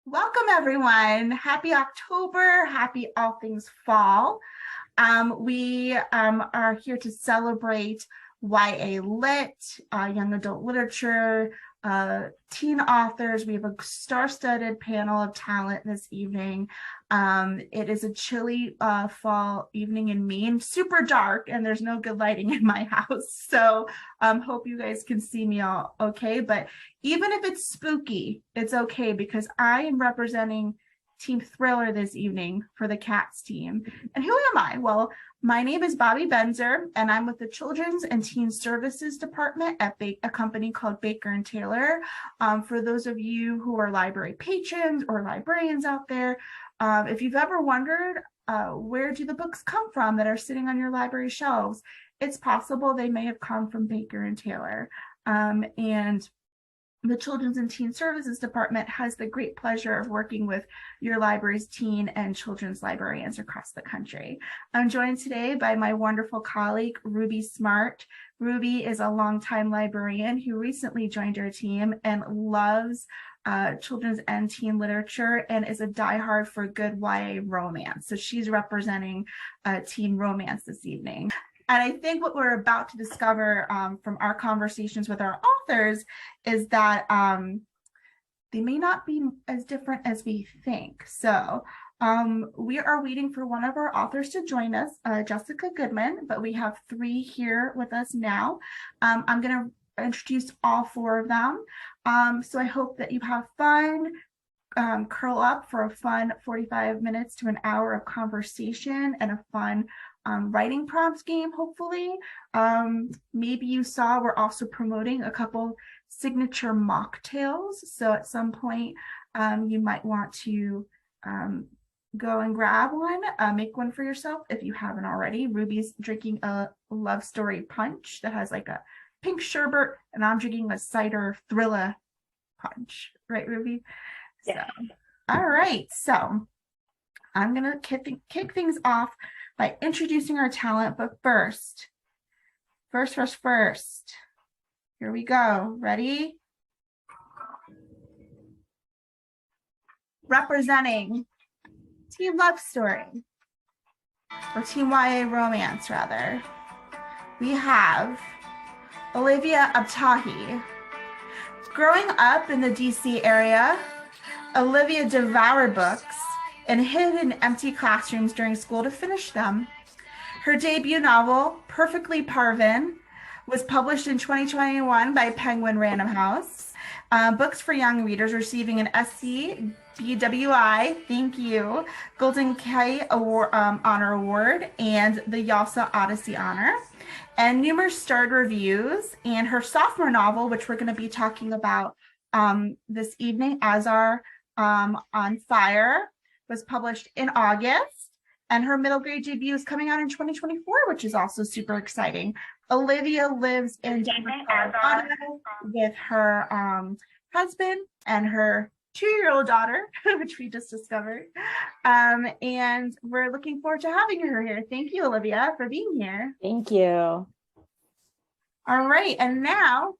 Welcome, everyone. Happy October. Happy all things fall. We are here to celebrate YA Lit, young adult literature, teen authors. We have a star-studded panel of talent this evening. It is a chilly fall evening in Maine, super dark, and there's no good lighting in my house. So hope you guys can see me all okay. But even if it's spooky, it's okay because I am representing Team Thriller this evening for the Cats team. And who am I? Well, my name is Bobby Benzer, and I'm with the Children's and Teen Services Department at a company called Baker and Taylor. For those of you who are library patrons or librarians out there, if you've ever wondered where do the books come from that are sitting on your library shelves, it's possible they may have come from Baker and Taylor. And the Children's and Teen Services Department has the great pleasure of working with your library's teen and children's librarians across the country. I'm joined today by my wonderful colleague, Ruby Smart. Ruby is a longtime librarian who recently joined our team and loves children's and teen literature and is a diehard for good YA romance. So she's representing teen romance this evening. And I think what we're about to discover from our conversations with our authors is that they may not be as different as we think. So we are waiting for one of our authors to join us, Jessica Goodman, but we have three here with us now. I'm going to introduce all four of them. So I hope that you have fun. Curl up for a fun 45 minutes to an hour of conversation and a fun writing prompts game, hopefully. Maybe you saw we're also promoting a couple signature mocktails. So at some point, you might want to go and grab one, make one for yourself if you haven't already. Ruby's drinking a love story punch that has like a pink sherbet, and I'm drinking a cider thriller punch. Right, Ruby? Yeah. So, all right. So I'm going to kick things off by introducing our talent, but first, here we go. Ready? Representing Teen Love Story, or Teen YA Romance, rather, we have Olivia Abtahi. Growing up in the DC area, Olivia devoured books and hid in empty classrooms during school to finish them. Her debut novel, Perfectly Parvin, was published in 2021 by Penguin Random House. Books for young readers receiving an SC BWI, thank you, Golden K Award, Honor Award, and the YALSA Odyssey Honor, and numerous starred reviews. And her sophomore novel, which we're going to be talking about this evening as our On Fire, was published in August, and her middle grade debut is coming out in 2024, which is also super exciting. Olivia lives in Denver, Colorado with her husband and her 2-year-old daughter, which we just discovered. And we're looking forward to having her here. Thank you, Olivia, for being here. Thank you. All right, and now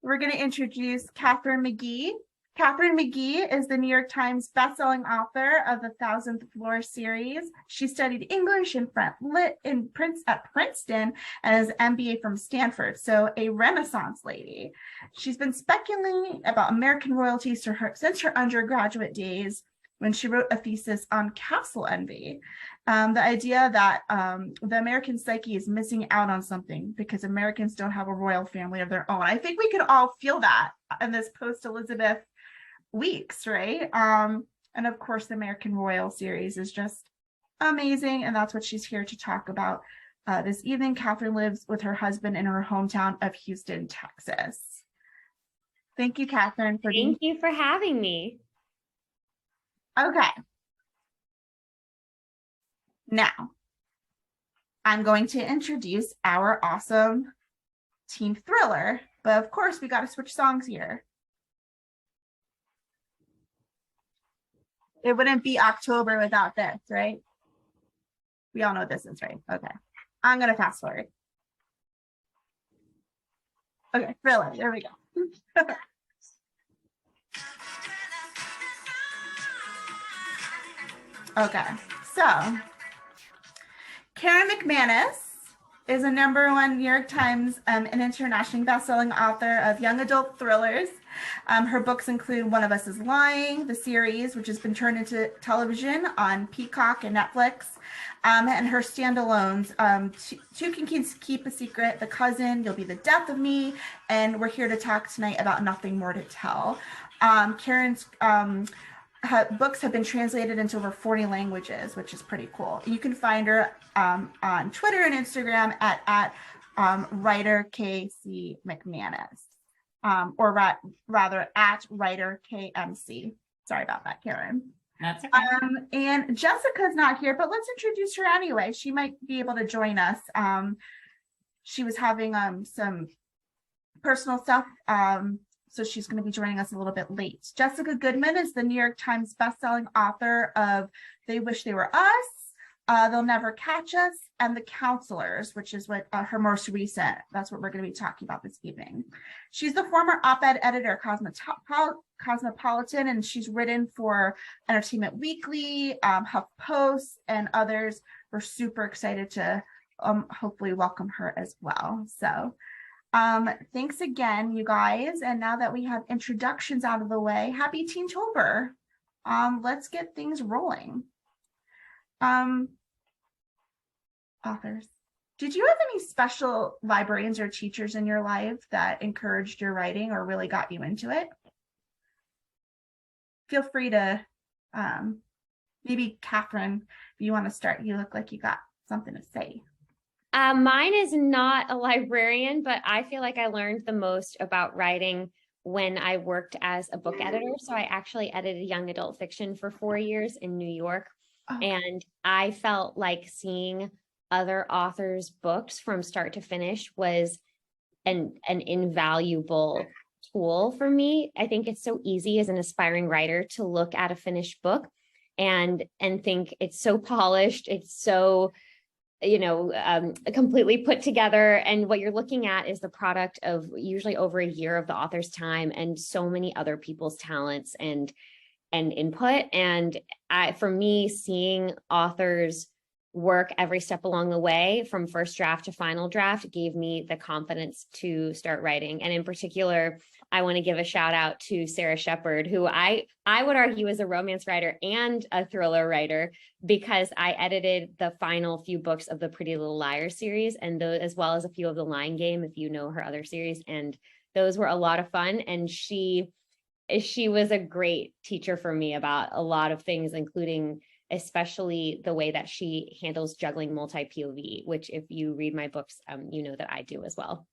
we're going to introduce Katharine McGee. Katharine McGee is the New York Times bestselling author of the 1000th Floor series. She studied English and French lit at Princeton and has an MBA from Stanford, so a Renaissance lady. She's been speculating about American royalty since her undergraduate days when she wrote a thesis on castle envy. The idea that the American psyche is missing out on something because Americans don't have a royal family of their own. I think we could all feel that in this post-Elizabeth weeks, right? And of course, the American Royal series is just amazing, and that's what she's here to talk about this evening. Katharine lives with her husband in her hometown of Houston, Texas. Thank you, Katharine, for Thank you for having me. Okay. Now, I'm going to introduce our awesome teen thriller, but of course, we got to switch songs here. It wouldn't be October without this, right? We all know what this is, right? Okay. I'm going to fast forward. Okay, thriller. There we go. Okay, so Karen McManus is a #1 New York Times and internationally best-selling author of young adult thrillers. Her books include One of Us is Lying, the series, which has been turned into television on Peacock and Netflix, and her standalones, Two Can Keep a Secret, The Cousin, You'll Be the Death of Me, and we're here to talk tonight about Nothing More to Tell. Karen's books have been translated into over 40 languages, which is pretty cool. You can find her on Twitter and Instagram at writer KC McManus, or rather at writer KMC. Sorry about that, Karen. That's okay. And Jessica's not here, but let's introduce her anyway. She might be able to join us. She was having some personal stuff, so she's going to be joining us a little bit late. Jessica Goodman is the New York Times bestselling author of They Wish They Were Us, They'll Never Catch Us, and The Counselors, which is what her most recent, that's what we're going to be talking about this evening. She's the former op-ed editor of Cosmopolitan, and she's written for Entertainment Weekly, HuffPost, and others. We're super excited to hopefully welcome her as well. So thanks again, you guys. And now that we have introductions out of the way, happy Teentober. Let's get things rolling. Authors, did you have any special librarians or teachers in your life that encouraged your writing or really got you into it? Feel free to, maybe Katharine, if you want to start, you look like you got something to say. Mine is not a librarian, but I feel like I learned the most about writing when I worked as a book editor. So I actually edited young adult fiction for 4 years in New York. Oh. And I felt like seeing other authors' books from start to finish was an invaluable tool for me. I think it's so easy as an aspiring writer to look at a finished book and think it's so polished, it's so completely put together. And what you're looking at is the product of usually over a year of the author's time and so many other people's talents and input. And for me, seeing authors work every step along the way from first draft to final draft gave me the confidence to start writing. And in particular, I want to give a shout out to Sarah Shepard, who I would argue is a romance writer and a thriller writer, because I edited the final few books of the Pretty Little Liars series, and those, as well as a few of the Lying Game, if you know her other series. And those were a lot of fun. And she was a great teacher for me about a lot of things, including especially the way that she handles juggling multi-POV, which if you read my books, you know that I do as well.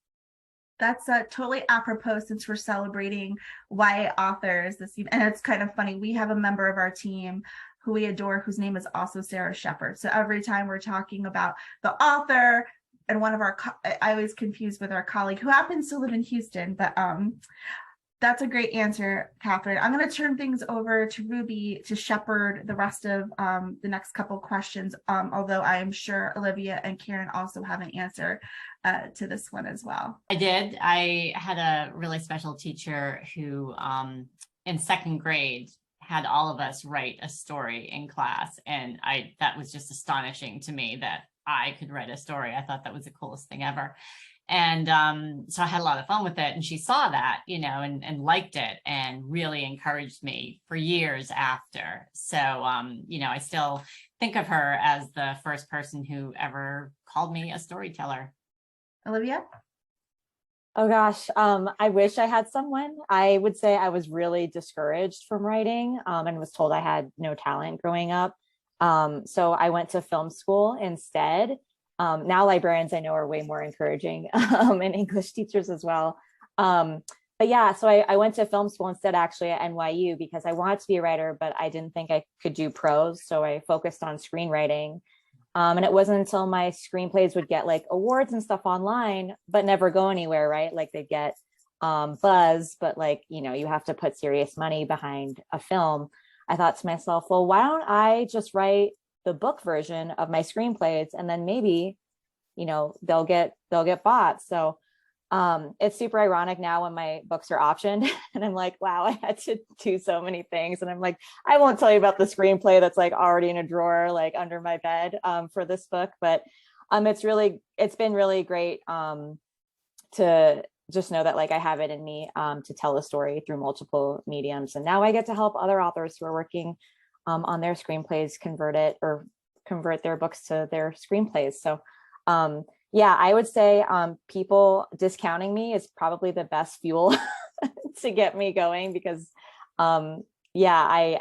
That's totally apropos since we're celebrating YA authors this evening. And it's kind of funny. We have a member of our team who we adore, whose name is also Sarah Shepard. So every time we're talking about the author and one of our, I always confuse with our colleague who happens to live in Houston, but that's a great answer, Katharine. I'm going to turn things over to Ruby to shepherd the rest of the next couple questions, although I am sure Olivia and Karen also have an answer to this one as well. I did. I had a really special teacher who in second grade had all of us write a story in class. And that was just astonishing to me that I could write a story. I thought that was the coolest thing ever. And so I had a lot of fun with it, and she saw that, and liked it and really encouraged me for years after. So, I still think of her as the first person who ever called me a storyteller. Olivia? Oh gosh, I wish I had someone. I would say I was really discouraged from writing and was told I had no talent growing up. So I went to film school instead. Now librarians I know are way more encouraging, and English teachers as well. But yeah, so I went to film school instead, actually at NYU, because I wanted to be a writer, but I didn't think I could do prose. So I focused on screenwriting. And it wasn't until my screenplays would get like awards and stuff online, but never go anywhere, right? Like they get buzz, but like, you have to put serious money behind a film. I thought to myself, well, why don't I just write the book version of my screenplays, and then maybe, they'll get bought. So It's super ironic now when my books are optioned and I'm like, wow, I had to do so many things. And I'm like, I won't tell you about the screenplay that's like already in a drawer, like under my bed for this book. But it's been really great to just know that like I have it in me to tell a story through multiple mediums. And now I get to help other authors who are working on their screenplays convert their books to their screenplays. So yeah, I would say people discounting me is probably the best fuel to get me going, because yeah,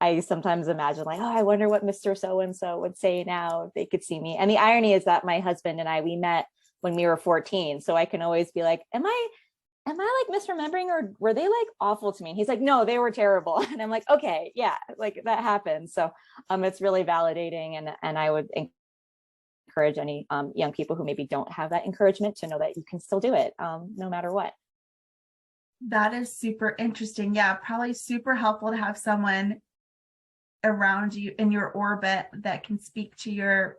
I sometimes imagine like, oh, I wonder what Mr. So-and-so would say now if they could see me. And the irony is that my husband and we met when we were 14. So I can always be like, am I like misremembering, or were they like awful to me? And he's like, no, they were terrible. And I'm like, okay, yeah, like that happens. So it's really validating. And I would encourage any young people who maybe don't have that encouragement to know that you can still do it no matter what. That is super interesting. Yeah, probably super helpful to have someone around you in your orbit that can speak to your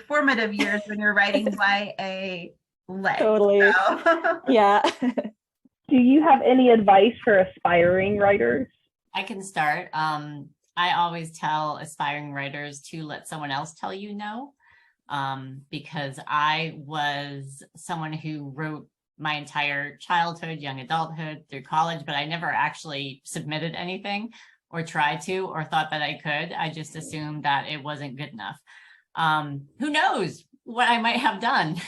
formative years when you're writing YA lit. Totally. So. Yeah. Do you have any advice for aspiring writers? I can start. I always tell aspiring writers to let someone else tell you no, because I was someone who wrote my entire childhood, young adulthood, through college, but I never actually submitted anything or tried to or thought that I could. I just assumed that it wasn't good enough. Who knows what I might have done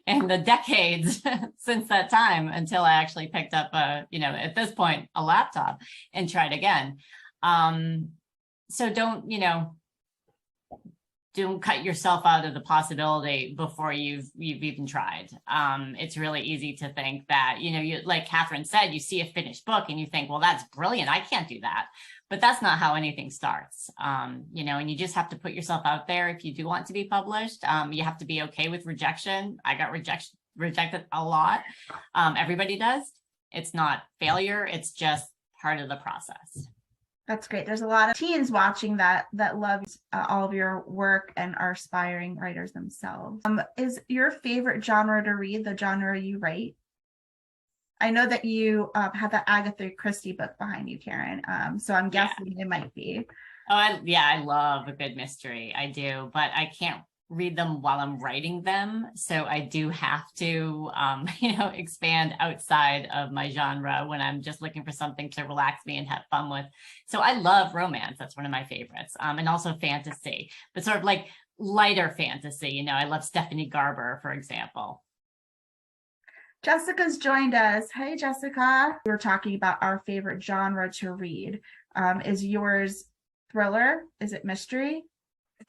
in the decades since that time, until I actually picked up at this point, a laptop and tried again. So don't cut yourself out of the possibility before you've even tried. It's really easy to think that, you like Katharine said, you see a finished book and you think, well, that's brilliant, I can't do that. But that's not how anything starts, and you just have to put yourself out there. If you do want to be published, you have to be okay with rejection. I got rejected a lot. Everybody does. It's not failure. It's just part of the process. That's great. There's a lot of teens watching that love all of your work and are aspiring writers themselves. Is your favorite genre to read the genre you write? I know that you have that Agatha Christie book behind you, Karen. So I'm guessing it might be. Oh, I love a good mystery. I do, but I can't read them while I'm writing them. So I do have to, expand outside of my genre when I'm just looking for something to relax me and have fun with. So I love romance. That's one of my favorites. And also fantasy, but sort of like lighter fantasy. I love Stephanie Garber, for example. Jessica's joined us. Hey, Jessica. We were talking about our favorite genre to read. Is yours thriller? Is it mystery?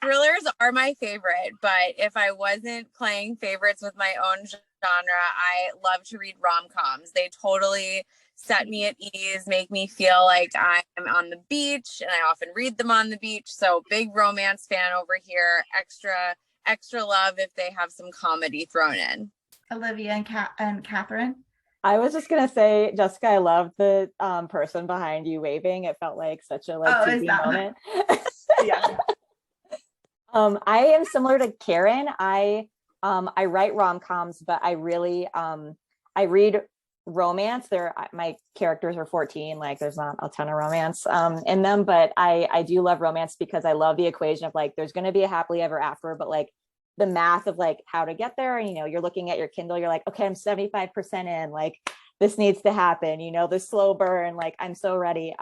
Thrillers are my favorite, but if I wasn't playing favorites with my own genre, I love to read rom-coms. They totally set me at ease, make me feel like I'm on the beach, and I often read them on the beach. So big romance fan over here. Extra love if they have some comedy thrown in. Olivia and Katharine. I was just gonna say, Jessica, I love the person behind you waving. It felt like such a TV moment. Yeah. I am similar to Karen. I write rom-coms, but I really I read romance. My characters are 14, like there's not a ton of romance in them, but I do love romance because I love the equation of like there's going to be a happily ever after, but like the math of like how to get there. You're looking at your Kindle, you're like, okay, I'm 75% in, like this needs to happen, the slow burn, like I'm so ready.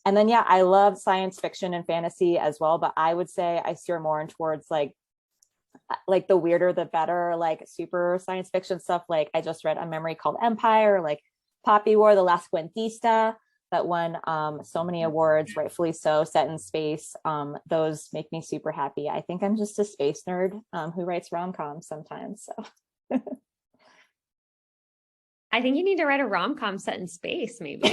And then, yeah, I love science fiction and fantasy as well, but I would say I steer more in towards like the weirder, the better, like super science fiction stuff. Like I just read A Memory Called Empire, like Poppy War, The Last Cuentista, that won so many awards, rightfully so, set in space. Those make me super happy. I think I'm just a space nerd who writes rom-coms sometimes. So I think you need to write a rom-com set in space, maybe.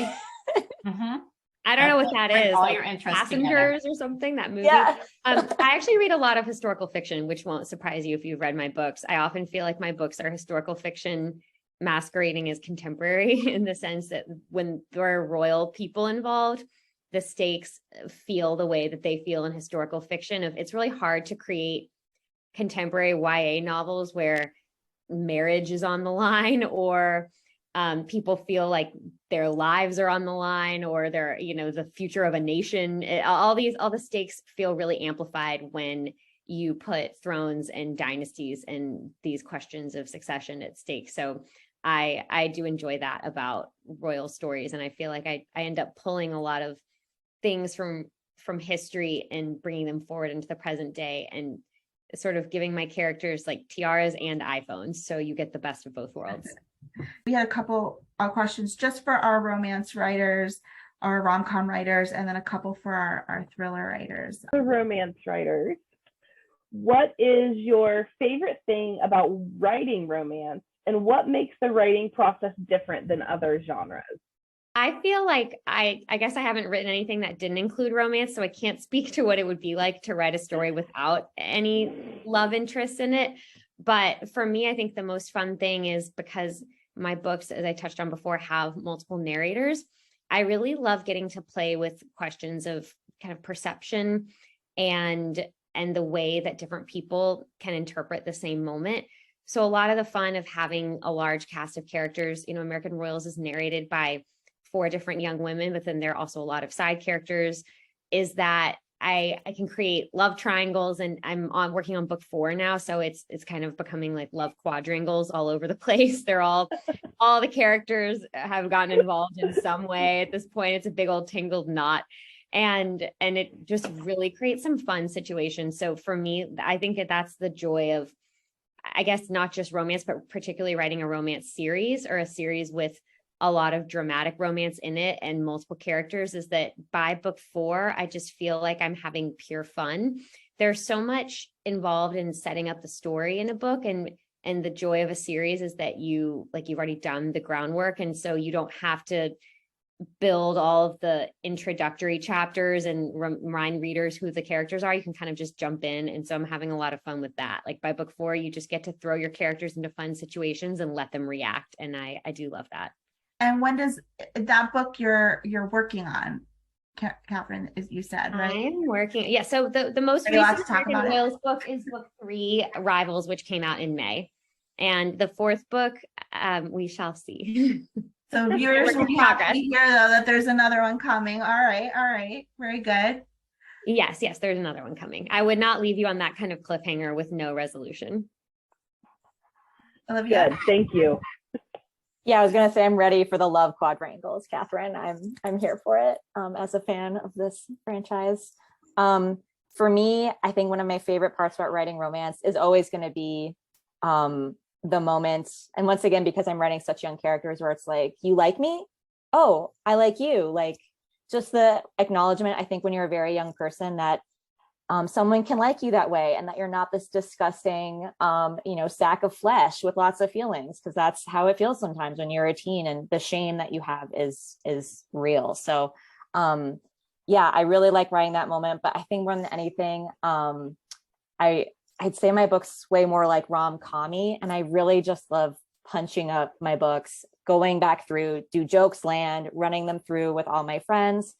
Mm-hmm. I don't know what that is. All like your interests Passengers together. or something, that movie. yeah. I actually read a lot of historical fiction, which won't surprise you if you've read my books. I often feel like my books are historical fiction masquerading as contemporary in the sense that when there are royal people involved, the stakes feel the way that they feel in historical fiction. It's really hard to create contemporary YA novels where marriage is on the line, or people feel like their lives are on the line, or they're, the future of a nation. All the stakes feel really amplified when you put thrones and dynasties and these questions of succession at stake. So I do enjoy that about royal stories. And I feel like I end up pulling a lot of things from history and bringing them forward into the present day, and sort of giving my characters like tiaras and iPhones. So you get the best of both worlds. We had a couple of questions just for our romance writers, our rom-com writers, and then a couple for our thriller writers. The romance writers, what is your favorite thing about writing romance, and what makes the writing process different than other genres? I feel like I guess I haven't written anything that didn't include romance, so I can't speak to what it would be like to write a story without any love interests in it. But for me, I think the most fun thing is because my books, as I touched on before, have multiple narrators. I really love getting to play with questions of kind of perception and the way that different people can interpret the same moment. So a lot of the fun of having a large cast of characters, American Royals is narrated by 4 different young women, but then there are also a lot of side characters, is that I can create love triangles, and I'm working on book 4 now. So it's kind of becoming like love quadrangles all over the place. They're all the characters have gotten involved in some way at this point. It's a big old tangled knot. And it just really creates some fun situations. So for me, I think that's the joy of, I guess, not just romance, but particularly writing a romance series, or a series with a lot of dramatic romance in it and multiple characters, is that by book 4, I just feel like I'm having pure fun. There's so much involved in setting up the story in a book, and the joy of a series is that you've already done the groundwork. And so you don't have to build all of the introductory chapters and remind readers who the characters are. You can kind of just jump in. And so I'm having a lot of fun with that. Like by book 4, you just get to throw your characters into fun situations and let them react. And I do love that. And when does that book you're working on, Katharine, as you said, right? I'm working. Yeah. So the most recent American Royals book is book 3, Rivals, which came out in May. And the 4th book, we shall see. So viewers will be happy to hear, though, that there's another one coming. All right. Very good. Yes, there's another one coming. I would not leave you on that kind of cliffhanger with no resolution. Olivia. Good. Thank you. Yeah, I was gonna say I'm ready for the love quadrangles, Katharine. I'm here for it as a fan of this franchise. For me, I think one of my favorite parts about writing romance is always going to be the moments, and once again, because I'm writing such young characters, where it's like, you like me? Oh, I like you. Like, just the acknowledgement. I think when you're a very young person, that someone can like you that way, and that you're not this disgusting, sack of flesh with lots of feelings, because that's how it feels sometimes when you're a teen, and the shame that you have is real. So, I really like writing that moment. But I think more than anything, I'd say my book's way more like rom-com-y, and I really just love punching up my books, going back through, do jokes land, running them through with all my friends.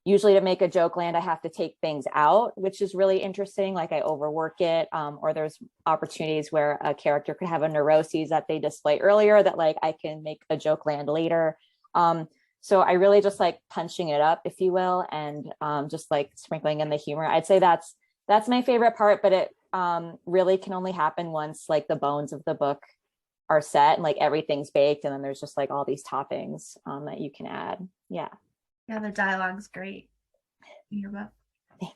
Usually to make a joke land, I have to take things out, which is really interesting. Like I overwork it, or there's opportunities where a character could have a neuroses that they display earlier that like I can make a joke land later. So I really just like punching it up, if you will, and just like sprinkling in the humor. I'd say that's my favorite part, but it really can only happen once like the bones of the book are set and like everything's baked, and then there's just like all these toppings that you can add. Yeah, the dialogue's great in your book. Thanks.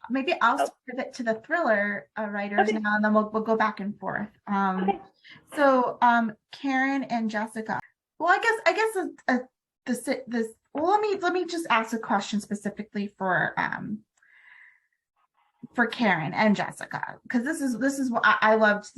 Maybe I'll pivot to the thriller writers now, and then we'll go back and forth. Okay. So Karen and Jessica. Well, I guess this. Well, let me just ask a question specifically for Karen and Jessica, because this is what I loved.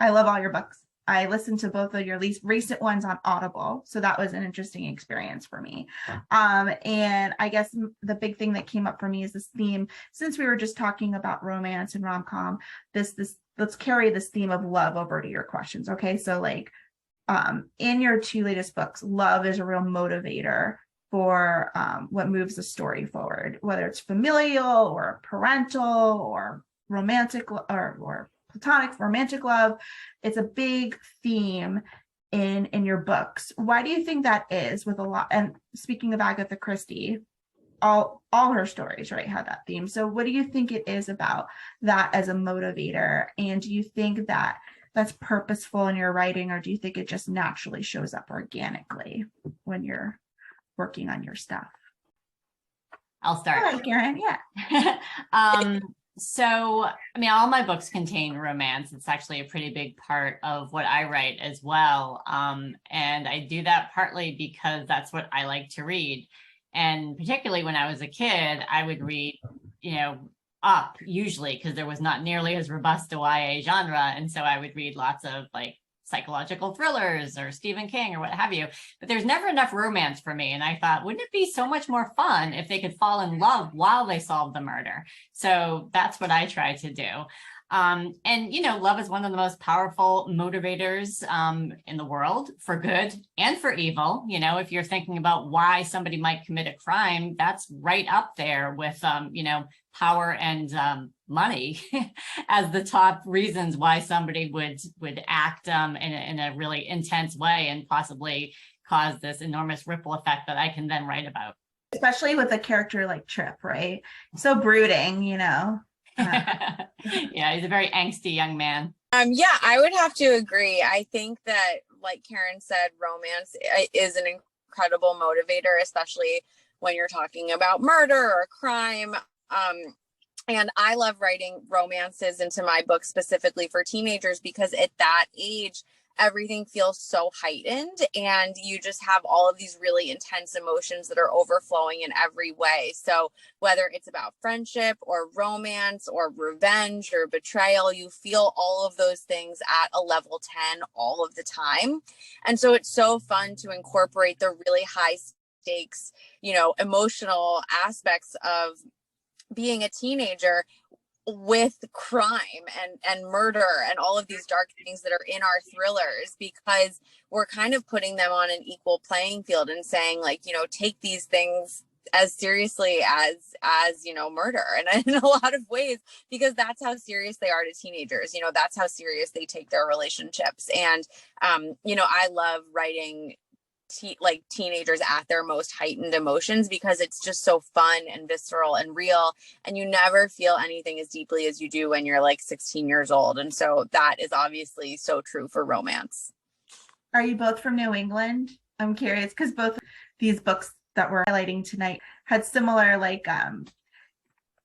I love all your books. I listened to both of your least recent ones on Audible, so that was an interesting experience for me. And I guess the big thing that came up for me is this theme. Since we were just talking about romance and rom-com, this let's carry this theme of love over to your questions. Okay, so like in your 2 latest books, love is a real motivator for what moves the story forward, whether it's familial or parental or romantic or platonic romantic love. It's a big theme in your books. Why do you think that is with a lot? And speaking of Agatha Christie, all her stories, right, have that theme. So what do you think it is about that as a motivator? And do you think that that's purposeful in your writing, or do you think it just naturally shows up organically when you're working on your stuff? I'll start. All right, Karen. Yeah. So, I mean, all my books contain romance. It's actually a pretty big part of what I write as well. And I do that partly because that's what I like to read. And particularly when I was a kid, I would read, up usually because there was not nearly as robust a YA genre. And so I would read lots of like psychological thrillers or Stephen King or what have you, but there's never enough romance for me. And I thought, wouldn't it be so much more fun if they could fall in love while they solve the murder? So that's what I try to do. And, love is one of the most powerful motivators in the world for good and for evil. If you're thinking about why somebody might commit a crime, that's right up there with, power and money as the top reasons why somebody would act in a really intense way and possibly cause this enormous ripple effect that I can then write about. Especially with a character like Trip, right? So brooding, Yeah, he's a very angsty young man. Yeah, I would have to agree. I think that, like Karen said, romance is an incredible motivator, especially when you're talking about murder or crime. And I love writing romances into my book specifically for teenagers because at that age, everything feels so heightened and you just have all of these really intense emotions that are overflowing in every way. So whether it's about friendship or romance or revenge or betrayal, you feel all of those things at a level 10 all of the time. And so it's so fun to incorporate the really high stakes, emotional aspects of being a teenager with crime and murder and all of these dark things that are in our thrillers, because we're kind of putting them on an equal playing field and saying, like, take these things as seriously as murder, and in a lot of ways, because that's how serious they are to teenagers. That's how serious they take their relationships. And I love writing teenagers at their most heightened emotions because it's just so fun and visceral and real, and you never feel anything as deeply as you do when you're like 16 years old. And so that is obviously so true for romance. Are you both from New England? I'm curious because both these books that we're highlighting tonight had similar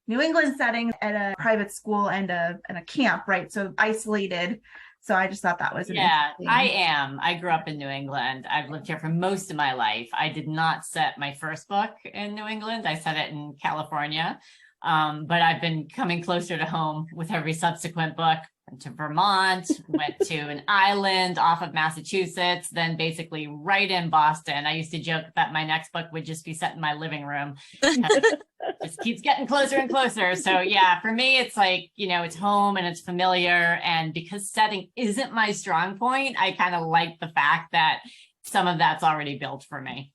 New England settings at a private school and a camp, right? So isolated. So I just thought that was I am. I grew up in New England. I've lived here for most of my life. I did not set my first book in New England. I set it in California. But I've been coming closer to home with every subsequent book. Went to Vermont, went to an island off of Massachusetts, then basically right in Boston. I used to joke that my next book would just be set in my living room. It just keeps getting closer and closer. So yeah, for me, it's like, it's home and it's familiar. And because setting isn't my strong point, I kind of like the fact that some of that's already built for me.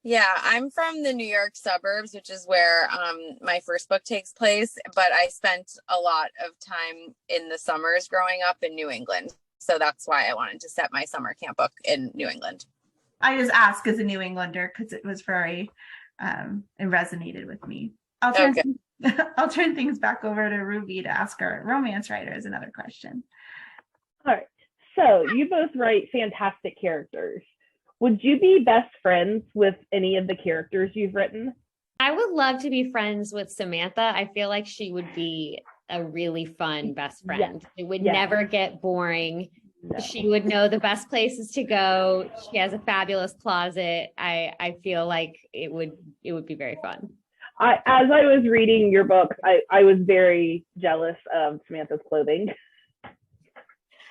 Yeah, I'm from the New York suburbs, which is where my first book takes place, but I spent a lot of time in the summers growing up in New England. So that's why I wanted to set my summer camp book in New England. I just asked as a New Englander because it was very, it resonated with me. I'll turn things back over to Ruby to ask our romance writers another question. All right. So you both write fantastic characters. Would you be best friends with any of the characters you've written? I would love to be friends with Samantha. I feel like she would be a really fun best friend. Yes. It would never get boring. No. She would know the best places to go. She has a fabulous closet. I feel like it would be very fun. As I was reading your book, I was very jealous of Samantha's clothing.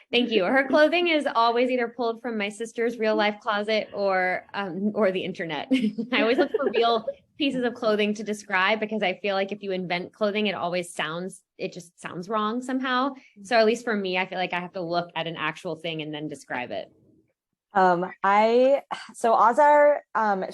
Thank you. Her clothing is always either pulled from my sister's real life closet or the internet. I always look for real pieces of clothing to describe because I feel like if you invent clothing, it just sounds wrong somehow. So at least for me, I feel like I have to look at an actual thing and then describe it. So Azar,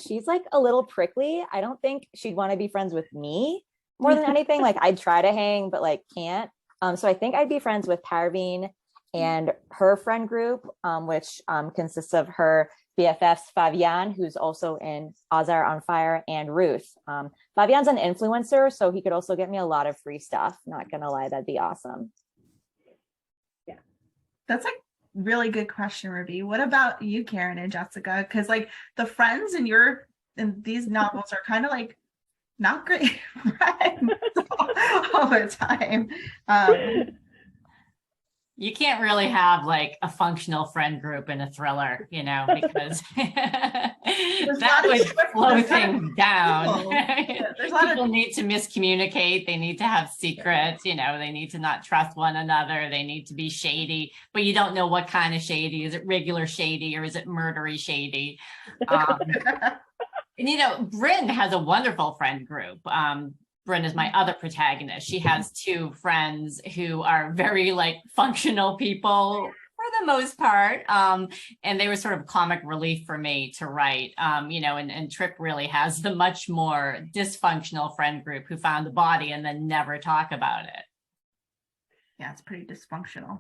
she's like a little prickly. I don't think she'd want to be friends with me. more than anything. Like I'd try to hang, but like can't. So I think I'd be friends with Parveen and her friend group, which consists of her BFFs, Fabian, who's also in Ozar on Fire, and Ruth. Fabian's an influencer, so he could also get me a lot of free stuff. Not gonna lie, that'd be awesome. Yeah. That's like really good question, Ruby. What about you, Karen and Jessica? Because like the friends in these novels are kind of like not great friends all the time. You can't really have like a functional friend group in a thriller, because that would slow things down. People need to miscommunicate. They need to have secrets, they need to not trust one another. They need to be shady, but you don't know what kind of shady. Is it regular shady or is it murdery shady? And Bryn has a wonderful friend group. Bryn is my other protagonist. She has two friends who are very like functional people for the most part. And they were sort of comic relief for me to write, and Trip really has the much more dysfunctional friend group who found the body and then never talk about it. Yeah, it's pretty dysfunctional.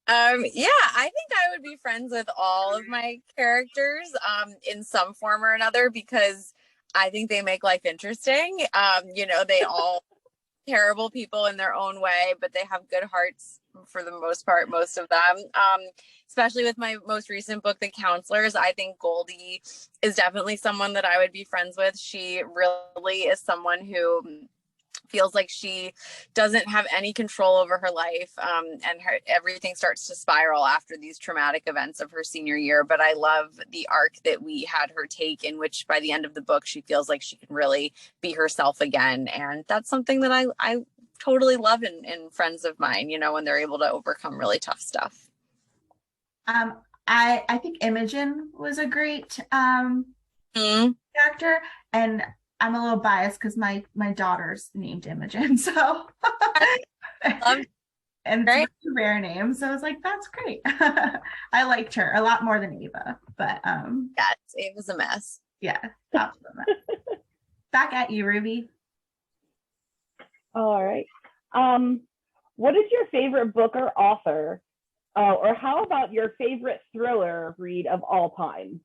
Yeah, I think I would be friends with all of my characters in some form or another, because I think they make life interesting. They all terrible people in their own way, but they have good hearts for the most part, most of them. Especially with my most recent book, The Counselors, I think Goldie is definitely someone that I would be friends with. She really is someone who feels like she doesn't have any control over her life, and everything starts to spiral after these traumatic events of her senior year. But I love the arc that we had her take, in which by the end of the book she feels like she can really be herself again, and that's something that I totally love in friends of mine, when they're able to overcome really tough stuff. I think Imogen was a great character, and I'm a little biased because my daughter's named Imogen, so and it's a rare name, so I was like, that's great. I liked her a lot more than Ava, but yes, Ava's a mess. Yeah, absolutely. Back at you, Ruby. All right. What is your favorite book or author, or how about your favorite thriller read of all time?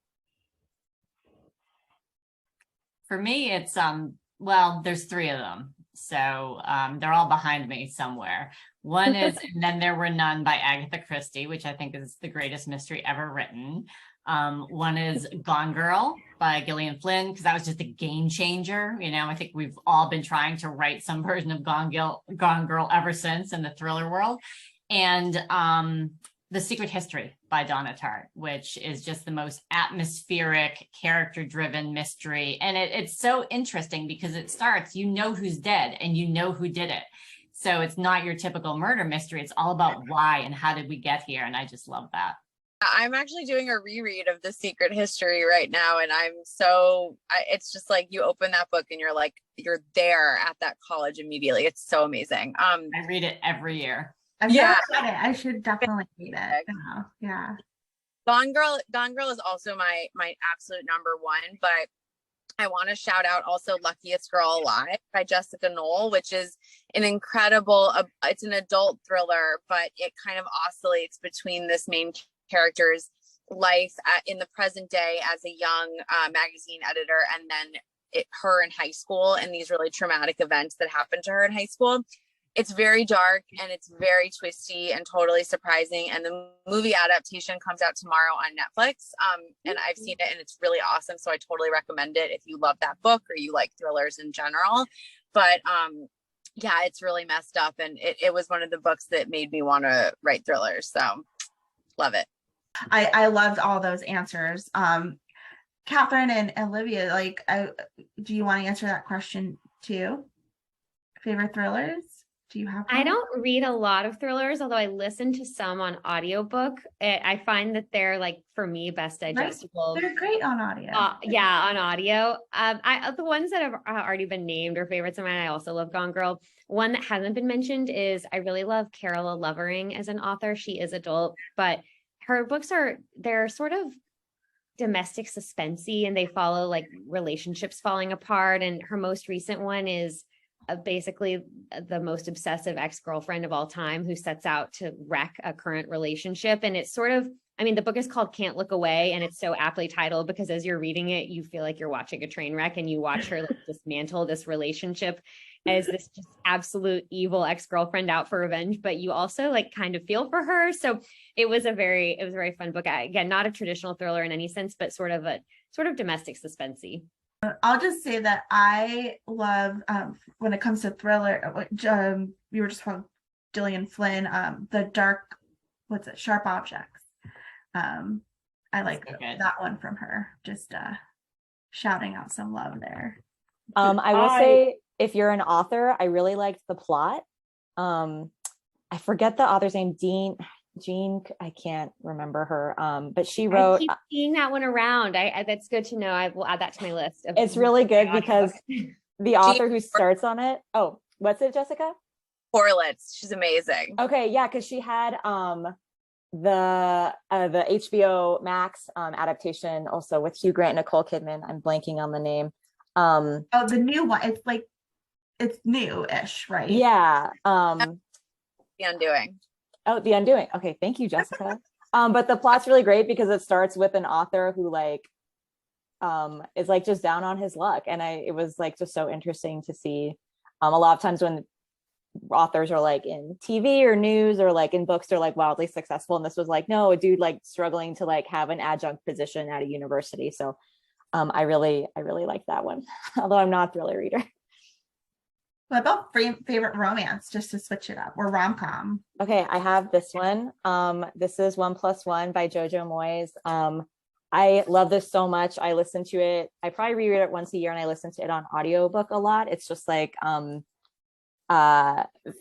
For me, it's there's three of them. So they're all behind me somewhere. One is And Then There Were None by Agatha Christie, which I think is the greatest mystery ever written. One is Gone Girl by Gillian Flynn, because that was just a game changer. I think we've all been trying to write some version of Gone Girl ever since in the thriller world. And The Secret History by Donna Tartt, which is just the most atmospheric, character-driven mystery. And it's so interesting because it starts, who's dead and who did it. So it's not your typical murder mystery. It's all about why and how did we get here. And I just love that. I'm actually doing a reread of The Secret History right now. And it's just like you open that book and you're there at that college immediately. It's so amazing. I read it every year. I've never read it. I should definitely read it. Yeah. Gone Girl is also my absolute number one, but I want to shout out also Luckiest Girl Alive by Jessica Knoll, which is an incredible, it's an adult thriller, but it kind of oscillates between this main character's life in the present day as a young magazine editor, and then her in high school and these really traumatic events that happened to her in high school. It's very dark and it's very twisty and totally surprising. And the movie adaptation comes out tomorrow on Netflix. And I've seen it and it's really awesome. So I totally recommend it if you love that book or you like thrillers in general. But yeah, it's really messed up. And it was one of the books that made me want to write thrillers. So love it. I loved all those answers. Katharine and Olivia, do you want to answer that question too? Favorite thrillers? Do you have one? I don't read a lot of thrillers, although I listen to some on audiobook. I find that they're for me, best digestible. They're great on audio. Yeah, on audio. The ones that have already been named are favorites of mine. I also love Gone Girl. One that hasn't been mentioned is I really love Carola Lovering as an author. She is adult, but her books they're sort of domestic suspensey, and they follow like relationships falling apart. And her most recent one is basically the most obsessive ex-girlfriend of all time who sets out to wreck a current relationship. And it's sort of, I mean, the book is called Can't Look Away, and it's so aptly titled because as you're reading it, you feel like you're watching a train wreck, and you watch her like dismantle this relationship as this just absolute evil ex-girlfriend out for revenge, but you also like kind of feel for her. So it was a very fun book. Again, not a traditional thriller in any sense, but sort of domestic suspensey. I'll just say that I love, when it comes to thriller, you were just from Gillian Flynn, the dark, Sharp Objects. I like that one from her. Just shouting out some love there. I will say, if you're an author, I really liked the plot. I forget the author's name, Jean, I can't remember her, but she wrote. I keep seeing that one around. I that's good to know. I will add that to my list. It's really good because the author who starts on it. Oh, what's it, Jessica? Corlitz. She's amazing. Okay, yeah, because she had the HBO Max adaptation also with Hugh Grant and Nicole Kidman. I'm blanking on the name. The new one. It's new-ish, right? Yeah. The Undoing. Oh, The Undoing. Okay, thank you, Jessica. But the plot's really great because it starts with an author who is like just down on his luck, and it was like just so interesting to see. A lot of times when authors are like in TV or news or like in books, they're like wildly successful, and this was like, no, a dude like struggling to like have an adjunct position at a university. So I really like that one, although I'm not a thriller reader. What about favorite romance, just to switch it up, or rom-com? Okay, I have this one. This is 1+1 by Jojo Moyes. I love this so much. I listen to it. I probably reread it once a year, and I listen to it on audiobook a lot. It's just like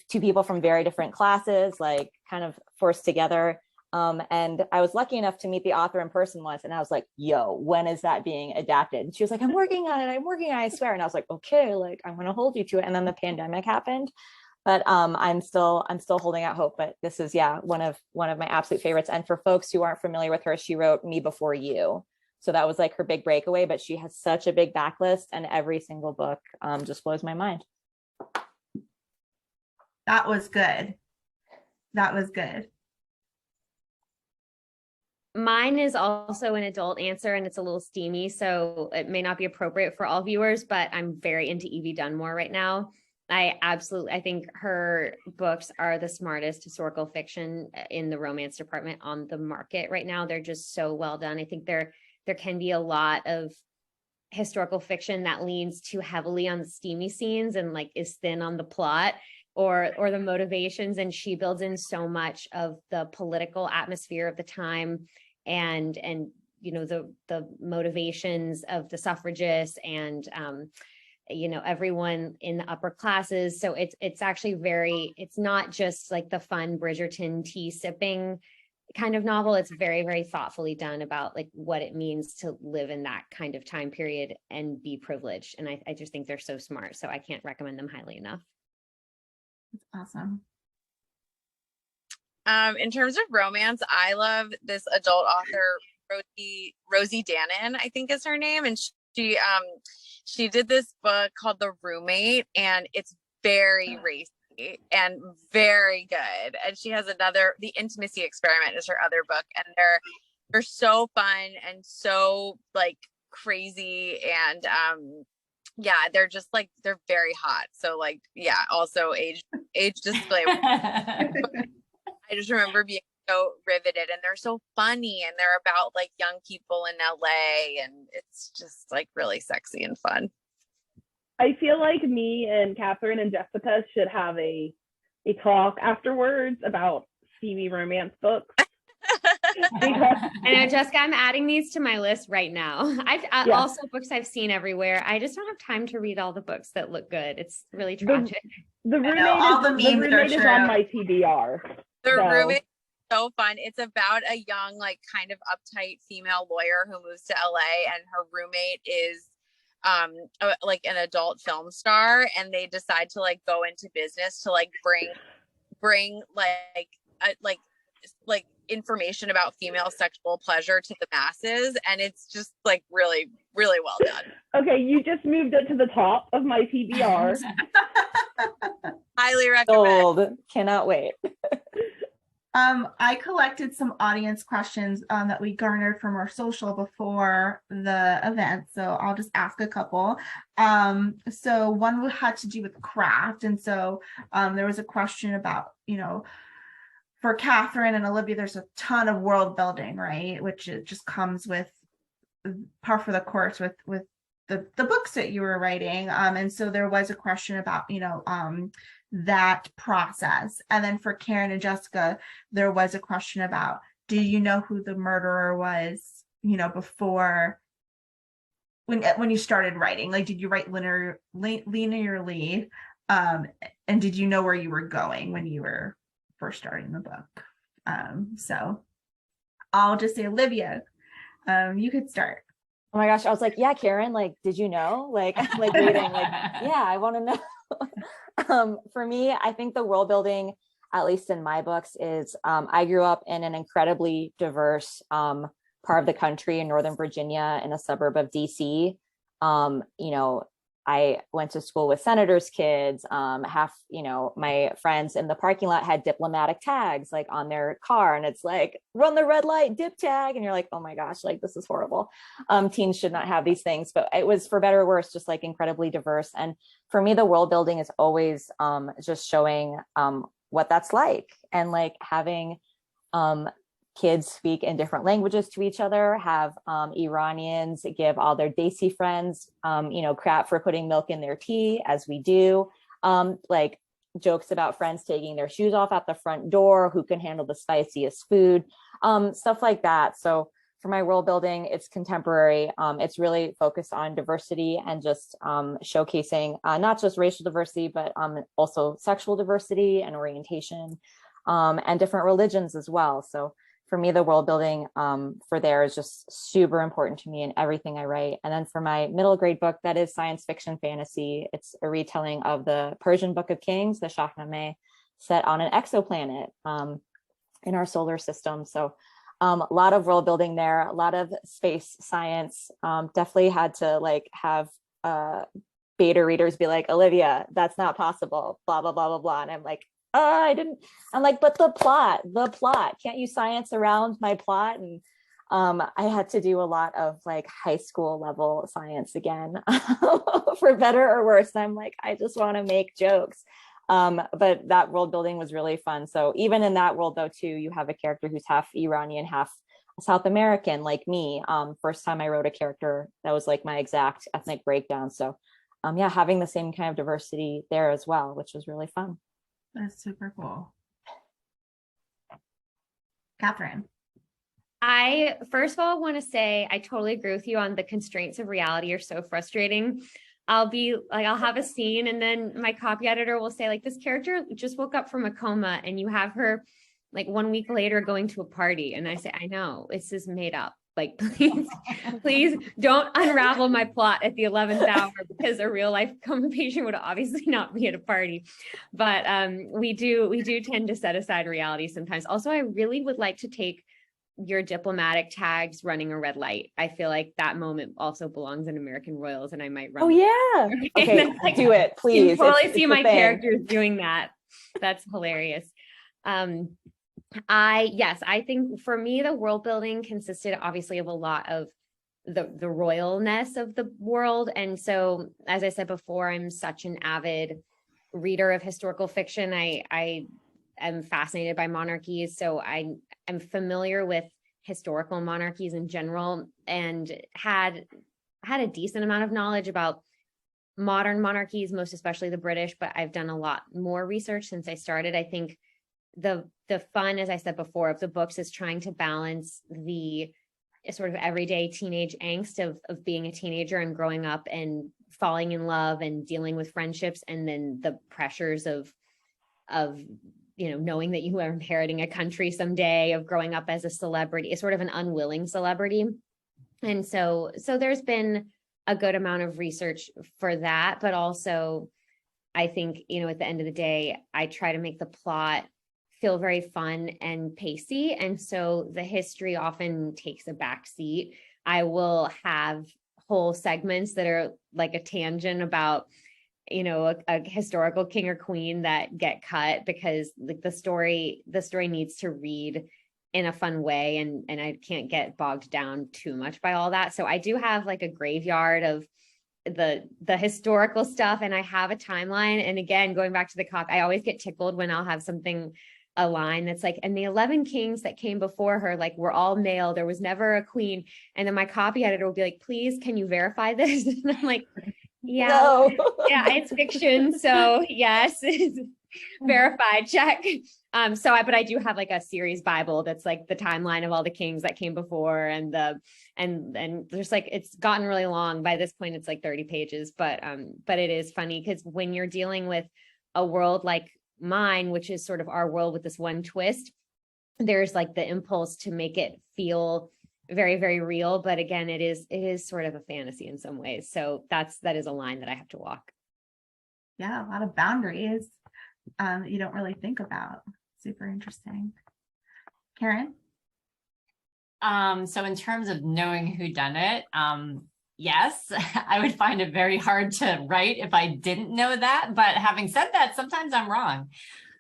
two people from very different classes, like kind of forced together. And I was lucky enough to meet the author in person once, and I was like, yo, when is that being adapted? And she was like, I'm working on it, I swear. And I was like, okay, like I'm gonna hold you to it. And then the pandemic happened, but I'm still holding out hope. But this is one of my absolute favorites. And for folks who aren't familiar with her, she wrote Me Before You, so that was like her big breakaway, but she has such a big backlist, and every single book just blows my mind. That was good. Mine is also an adult answer, and it's a little steamy, so it may not be appropriate for all viewers, but I'm very into Evie Dunmore right now. I think her books are the smartest historical fiction in the romance department on the market right now. They're just so well done. I think there can be a lot of historical fiction that leans too heavily on the steamy scenes and like is thin on the plot or the motivations, and she builds in so much of the political atmosphere of the time and you know the motivations of the suffragists and everyone in the upper classes. So it's actually it's not just like the fun Bridgerton tea sipping kind of novel. It's very, very thoughtfully done about like what it means to live in that kind of time period and be privileged. And I just think they're so smart. So I can't recommend them highly enough. That's awesome. In terms of romance, I love this adult author, Rosie Danan, I think is her name. And she did this book called The Roommate, and it's very racy and very good. And she has The Intimacy Experiment is her other book, and they're so fun and so like crazy, and they're just like they're very hot. So like also age display. I just remember being so riveted, and they're so funny, and they're about like young people in LA, and it's just like really sexy and fun. I feel like me and Katharine and Jessica should have a talk afterwards about steamy romance books. I know, Jessica, I'm adding these to my list right now. Also books I've seen everywhere. I just don't have time to read all the books that look good. It's really tragic. The Roommate is on my TBR. The Roommate is so fun. It's about a young, like kind of uptight female lawyer who moves to LA, and her roommate is like an adult film star, and they decide to like go into business to like bring like information about female sexual pleasure to the masses, and it's just like really, really well done. Okay, you just moved it to the top of my PBR. Highly recommend. Sold. Cannot wait. I collected some audience questions that we garnered from our social before the event, so I'll just ask a couple. So one had to do with craft, and so there was a question about, for Katharine and Olivia, there's a ton of world building, right? Which it just comes with par for the course with the books that you were writing. And so there was a question about, that process. And then for Karen and Jessica, there was a question about, do you know who the murderer was, before when you started writing? Like, did you write linearly? And did you know where you were going when you were first starting the book? So I'll just say, Olivia, you could start. Oh my gosh, I was like, yeah, Karen, like, did you know? Like, I'm like reading, like, yeah, I want to know. For me, I think the world building, at least in my books, is I grew up in an incredibly diverse part of the country in Northern Virginia, in a suburb of DC. I went to school with senators' kids. My friends in the parking lot had diplomatic tags like on their car, and it's like, run the red light, dip tag. And you're like, oh my gosh, like this is horrible. Teens should not have these things, but it was, for better or worse, just like incredibly diverse. And for me, the world building is always just showing what that's like, and like having kids speak in different languages to each other, have Iranians give all their Desi friends, crap for putting milk in their tea, as we do, like jokes about friends taking their shoes off at the front door, who can handle the spiciest food, stuff like that. So for my world building, it's contemporary. It's really focused on diversity and just showcasing not just racial diversity, but also sexual diversity and orientation, and different religions as well. So for me, the world building for there is just super important to me in everything I write. And then for my middle grade book, that is science fiction fantasy. It's a retelling of the Persian Book of Kings, the Shahnameh, set on an exoplanet in our solar system. So a lot of world building there, a lot of space science. Definitely had to like have beta readers be like, Olivia, that's not possible, blah, blah, blah, blah, blah. And I'm like, I'm like, but the plot, can't you science around my plot? And I had to do a lot of like high school level science again, for better or worse. I'm like, I just want to make jokes. But that world building was really fun. So even in that world though, too, you have a character who's half Iranian, half South American, like me. First time I wrote a character that was like my exact ethnic breakdown. So yeah, having the same kind of diversity there as well, which was really fun. That's super cool. Katharine. I first of all want to say I totally agree with you on the constraints of reality are so frustrating. I'll have a scene and then my copy editor will say like, this character just woke up from a coma and you have her like 1 week later going to a party. And I say, I know, this is made up. Like, please don't unravel my plot at the 11th hour, because a real life coma patient would obviously not be at a party. But we do tend to set aside reality sometimes. Also, I really would like to take your diplomatic tags running a red light. I feel like that moment also belongs in American Royals, and I might run. Oh yeah. Okay, like, do it, please. You totally see my characters doing that. That's hilarious. I think for me, the world building consisted obviously of a lot of the royalness of the world. And so, as I said before, I'm such an avid reader of historical fiction. I am fascinated by monarchies. So I am familiar with historical monarchies in general, and had a decent amount of knowledge about modern monarchies, most especially the British, but I've done a lot more research since I started. I think the fun, as I said before, of the books is trying to balance the sort of everyday teenage angst of being a teenager and growing up and falling in love and dealing with friendships, and then the pressures of knowing that you are inheriting a country someday, of growing up as a celebrity, is sort of an unwilling celebrity. And so there's been a good amount of research for that, but also I think, at the end of the day, I try to make the plot feel very fun and pacey. And so the history often takes a back seat. I will have whole segments that are like a tangent about, you know, a historical king or queen that get cut because like the story needs to read in a fun way, and I can't get bogged down too much by all that. So I do have like a graveyard of the historical stuff, and I have a timeline. And again, going back to the cop, I always get tickled when I'll have something, a line that's like, and the 11 kings that came before her, like, were all male, there was never a queen. And then my copy editor will be like, please, can you verify this? And I'm like, yeah, No. yeah, it's fiction, so yes, verified, check. But I do have like a series Bible that's like the timeline of all the kings that came before, and there's like, it's gotten really long. By this point, it's like 30 pages, but it is funny because when you're dealing with a world like mine, which is sort of our world with this one twist, there's like the impulse to make it feel very, very real. But again, it is sort of a fantasy in some ways. So that is a line that I have to walk. Yeah, a lot of boundaries you don't really think about. Super interesting. Karen? So in terms of knowing who done it, yes, I would find it very hard to write if I didn't know that. But having said that, sometimes I'm wrong.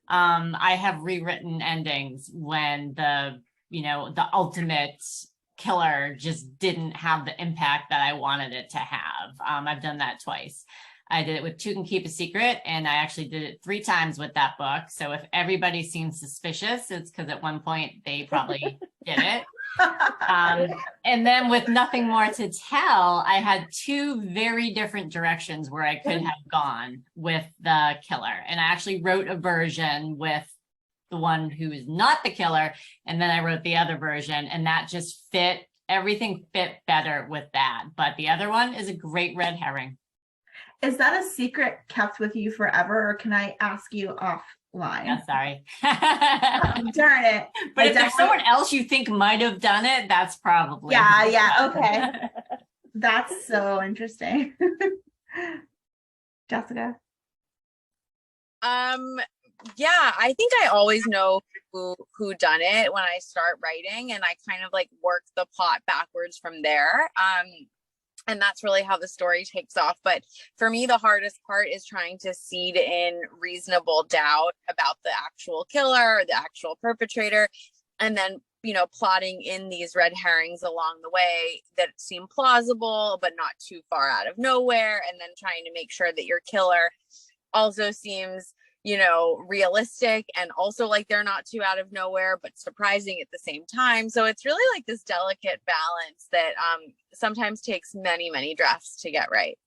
I have rewritten endings when the ultimate killer just didn't have the impact that I wanted it to have. I've done that twice. I did it with Two Can Keep a Secret, and I actually did it 3 times with that book. So if everybody seems suspicious, it's because at one point they probably did it. And then with Nothing More to Tell, I had 2 very different directions where I could have gone with the killer. And I actually wrote a version with the one who is not the killer, and then I wrote the other version, and that just everything fit better with that. But the other one is a great red herring. Is that a secret kept with you forever, or can I ask you offline? Yeah, sorry. Darn it. But if there's someone else you think might have done it, that's probably. Yeah, okay. That's so interesting. Jessica? Yeah, I think I always know who done it when I start writing, and I kind of like work the plot backwards from there. And that's really how the story takes off. But for me, the hardest part is trying to seed in reasonable doubt about the actual killer or the actual perpetrator, and then, plotting in these red herrings along the way that seem plausible, but not too far out of nowhere. And then trying to make sure that your killer also seems, realistic, and also like they're not too out of nowhere, but surprising at the same time. So it's really like this delicate balance that sometimes takes many, many drafts to get right.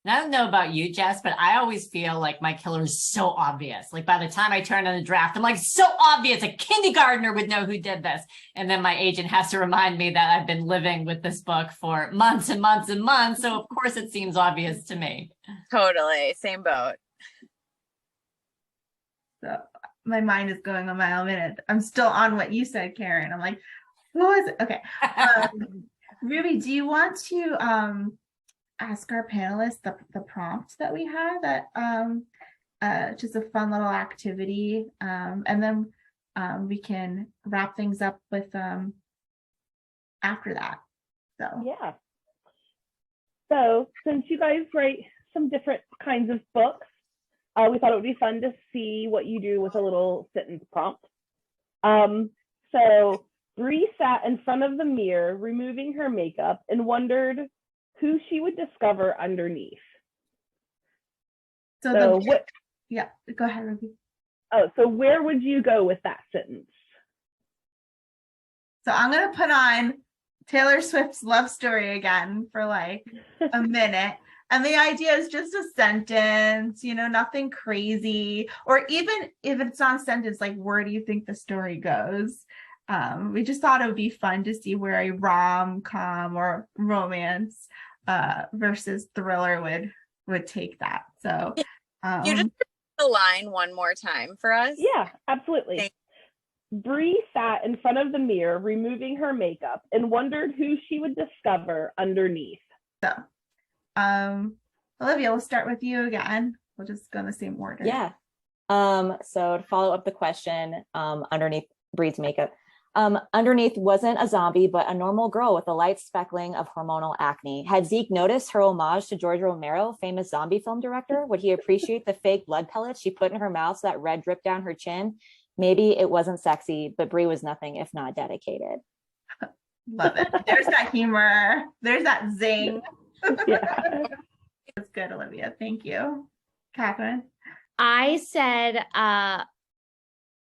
And I don't know about you, Jess, but I always feel like my killer is so obvious. Like by the time I turn on the draft, I'm like, so obvious. A kindergartner would know who did this. And then my agent has to remind me that I've been living with this book for months and months and months. So of course it seems obvious to me. Totally. Same boat. So my mind is going a mile a minute. I'm still on what you said, Karen. I'm like, what was it? Okay. Ruby, do you want to ask our panelists the prompt that we have, that just a fun little activity, and then we can wrap things up with after that. So yeah. So since you guys write some different kinds of books, we thought it would be fun to see what you do with a little sentence prompt. So Bree sat in front of the mirror, removing her makeup, and wondered who she would discover underneath. So yeah, go ahead, Ruby. Oh, so where would you go with that sentence? So I'm going to put on Taylor Swift's Love Story again for like a minute. And the idea is just a sentence, nothing crazy. Or even if it's not a sentence, like, where do you think the story goes? We just thought it would be fun to see where a rom-com or romance versus thriller would take that. So you just the line one more time for us? Yeah, absolutely. Bree sat in front of the mirror, removing her makeup, and wondered who she would discover underneath. So Olivia, we'll start with you again. We'll just go in the same order. Yeah. So to follow up the question, underneath Bree's makeup, underneath wasn't a zombie, but a normal girl with a light speckling of hormonal acne. Had Zeke noticed her homage to George Romero, famous zombie film director? Would he appreciate the fake blood pellets she put in her mouth so that red dripped down her chin? Maybe it wasn't sexy, but Bree was nothing if not dedicated. Love it. There's that humor. There's that zing. Yeah. That's good, Olivia. Thank you. Katharine? I said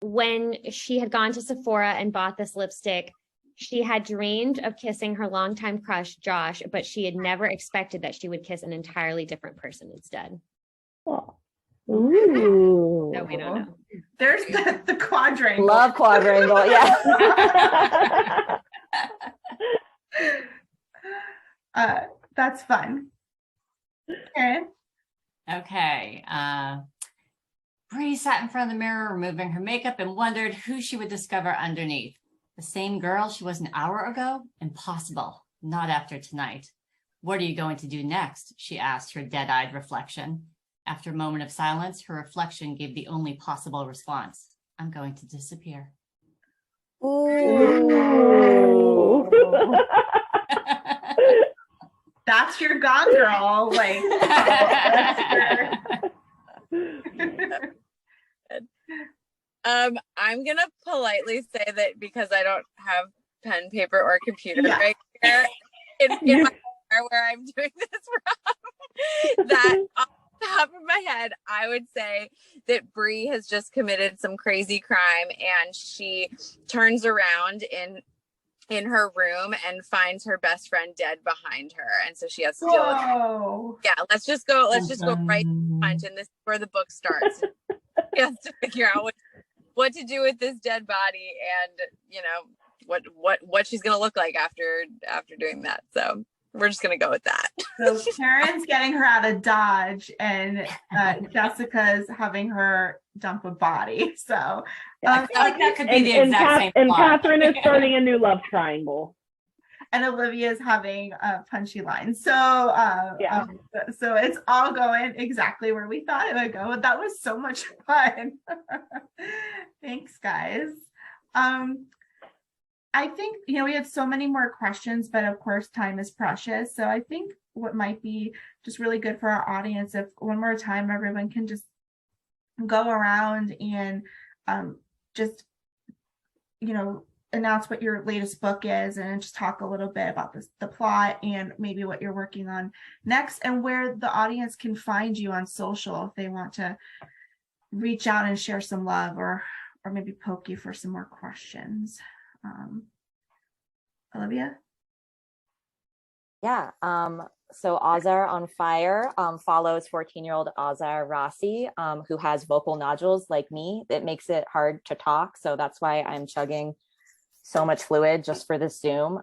when she had gone to Sephora and bought this lipstick, she had dreamed of kissing her longtime crush, Josh, but she had never expected that she would kiss an entirely different person instead. Oh. Ooh. No, we don't know. There's the quadrangle. Love quadrangle, yeah. That's fun. Karen? Okay. Bree sat in front of the mirror, removing her makeup, and wondered who she would discover underneath. The same girl she was an hour ago? Impossible. Not after tonight. What are you going to do next? She asked her dead-eyed reflection. After a moment of silence, her reflection gave the only possible response. I'm going to disappear. Ooh. That's your Gone Girl. Like, I'm gonna politely say that because I don't have pen, paper, or computer Yeah. right here in my car where I'm doing this from, that off the top of my head, I would say that Bree has just committed some crazy crime and she turns around in her room and finds her best friend dead behind her, and so she has to deal with it. whoa. Yeah, let's just go right to the punch, and this is where the book starts. She has to figure out what to do with this dead body, and you know what she's gonna look like after doing that. So we're just gonna go with that. So Karen's getting her out of Dodge, and Jessica's having her dump a body. So I feel like that could be the exact same and plot. Katharine is starting a new love triangle. and Olivia's having a punchy line. So Yeah. so it's all going exactly where we thought it would go. That was so much fun. Thanks, guys. I think, we had so many more questions, but of course time is precious. So I think what might be just really good for our audience, if one more time everyone can just go around and just announce what your latest book is and just talk a little bit about the plot and maybe what you're working on next, and where the audience can find you on social if they want to reach out and share some love or maybe poke you for some more questions. Olivia? Yeah. So Azar on Fire follows 14-year-old Azar Rossi, who has vocal nodules like me. It makes it hard to talk. So that's why I'm chugging so much fluid just for this Zoom.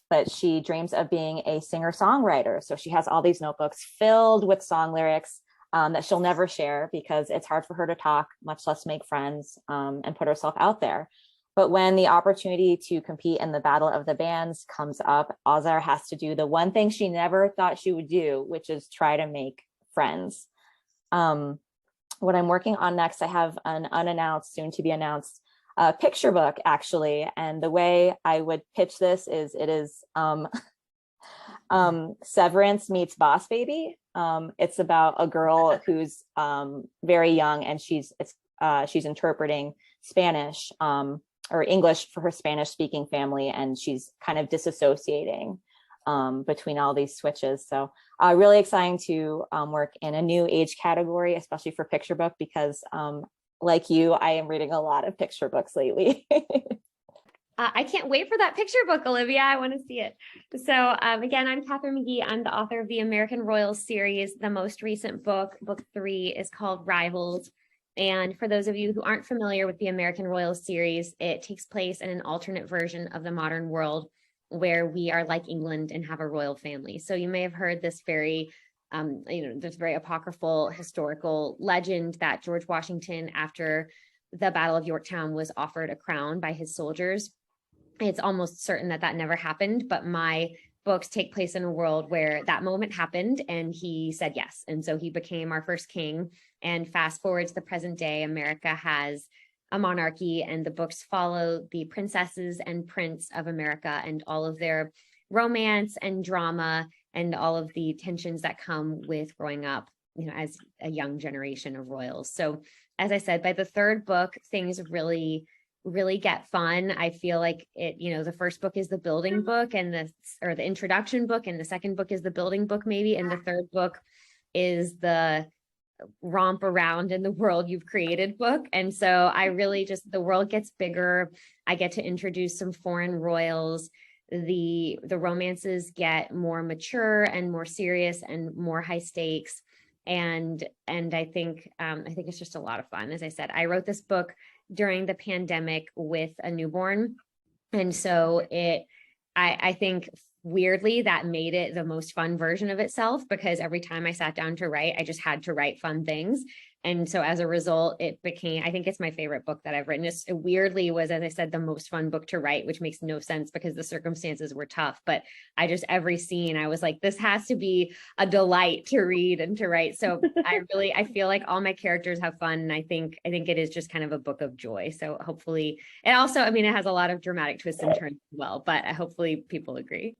But she dreams of being a singer-songwriter. So she has all these notebooks filled with song lyrics that she'll never share because it's hard for her to talk, much less make friends and put herself out there. But when the opportunity to compete in the Battle of the Bands comes up, Azar has to do the one thing she never thought she would do, which is try to make friends. What I'm working on next, I have an unannounced, soon to be announced picture book, actually. And the way I would pitch this is it is Severance meets Boss Baby. It's about a girl who's very young and she's interpreting Spanish or English for her Spanish speaking family, and she's kind of disassociating between all these switches. So really exciting to work in a new age category, especially for picture book, because like you, I am reading a lot of picture books lately. I can't wait for that picture book, Olivia. I want to see it. So again, I'm Katharine McGee. I'm the author of the American Royals series. The most recent book, book 3, is called Rivals. And for those of you who aren't familiar with the American Royals series, it takes place in an alternate version of the modern world where we are like England and have a royal family. So you may have heard this very, this very apocryphal historical legend that George Washington, after the Battle of Yorktown, was offered a crown by his soldiers. It's almost certain that never happened, but my books take place in a world where that moment happened and he said yes. And so he became our first king. And fast forward to the present day, America has a monarchy, and the books follow the princesses and prince of America and all of their romance and drama and all of the tensions that come with growing up, as a young generation of royals. So as I said, by the third book, things really get fun. I feel like it, the first book is the building book and the introduction book, and the second book is the building book maybe, and the third book is the romp around in the world you've created book. And so I really the world gets bigger. I get to introduce some foreign royals. The romances get more mature and more serious and more high stakes. And I think it's just a lot of fun. As I said, I wrote this book during the pandemic with a newborn. And so I think weirdly that made it the most fun version of itself, because every time I sat down to write, I just had to write fun things. And so as a result, it became, I think it's my favorite book that I've written. It weirdly was, as I said, the most fun book to write, which makes no sense because the circumstances were tough. But every scene, I was like, this has to be a delight to read and to write. So I feel like all my characters have fun. And I think it is just kind of a book of joy. So hopefully, it also, it has a lot of dramatic twists and turns as well, but hopefully people agree.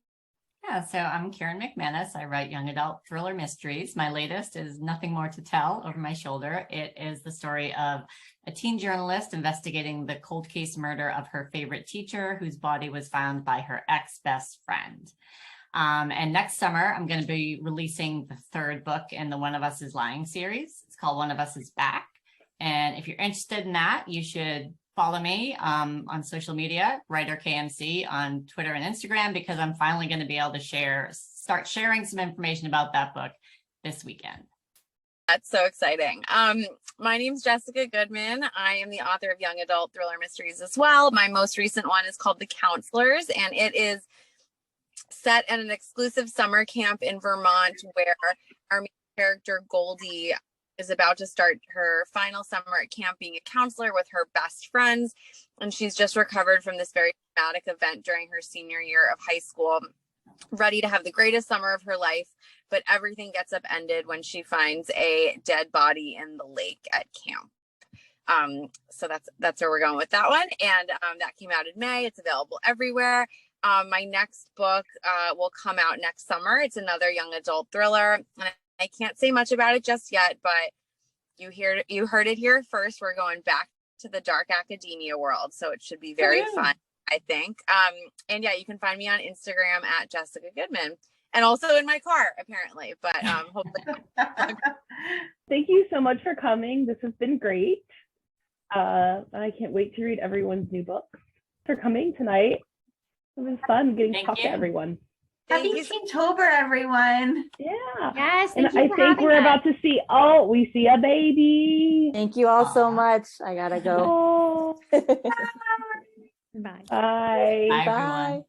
Yeah, so I'm Karen McManus. I write young adult thriller mysteries. My latest is Nothing More to Tell, Over My Shoulder. It is the story of a teen journalist investigating the cold case murder of her favorite teacher, whose body was found by her ex-best friend. And next summer, I'm going to be releasing the third book in the One of Us is Lying series. It's called One of Us is Back. And if you're interested in that, you should follow me on social media, writer KMC on Twitter and Instagram, because I'm finally going to be able to start sharing some information about that book this weekend. That's so exciting. My name's Jessica Goodman. I am the author of young adult thriller mysteries as well. My most recent one is called The Counselors, and it is set at an exclusive summer camp in Vermont where our main character Goldie is about to start her final summer at camp being a counselor with her best friends. And she's just recovered from this very traumatic event during her senior year of high school, ready to have the greatest summer of her life. But everything gets upended when she finds a dead body in the lake at camp. So that's where we're going with that one. And that came out in May. It's available everywhere. My next book will come out next summer. It's another young adult thriller. And I can't say much about it just yet, but you heard it here first. We're going back to the dark academia world, so it should be very fun, I think. And yeah, you can find me on Instagram at Jessica Goodman, and also in my car apparently. But hopefully. Thank you so much for coming. This has been great. I can't wait to read everyone's new books. For coming tonight. It was fun getting to talk to everyone. Happy Teentober, everyone. Yeah. Yes. And I think we're about to see, we see a baby. Thank you all so much. I gotta go. Oh. Bye. Bye. Bye, everyone.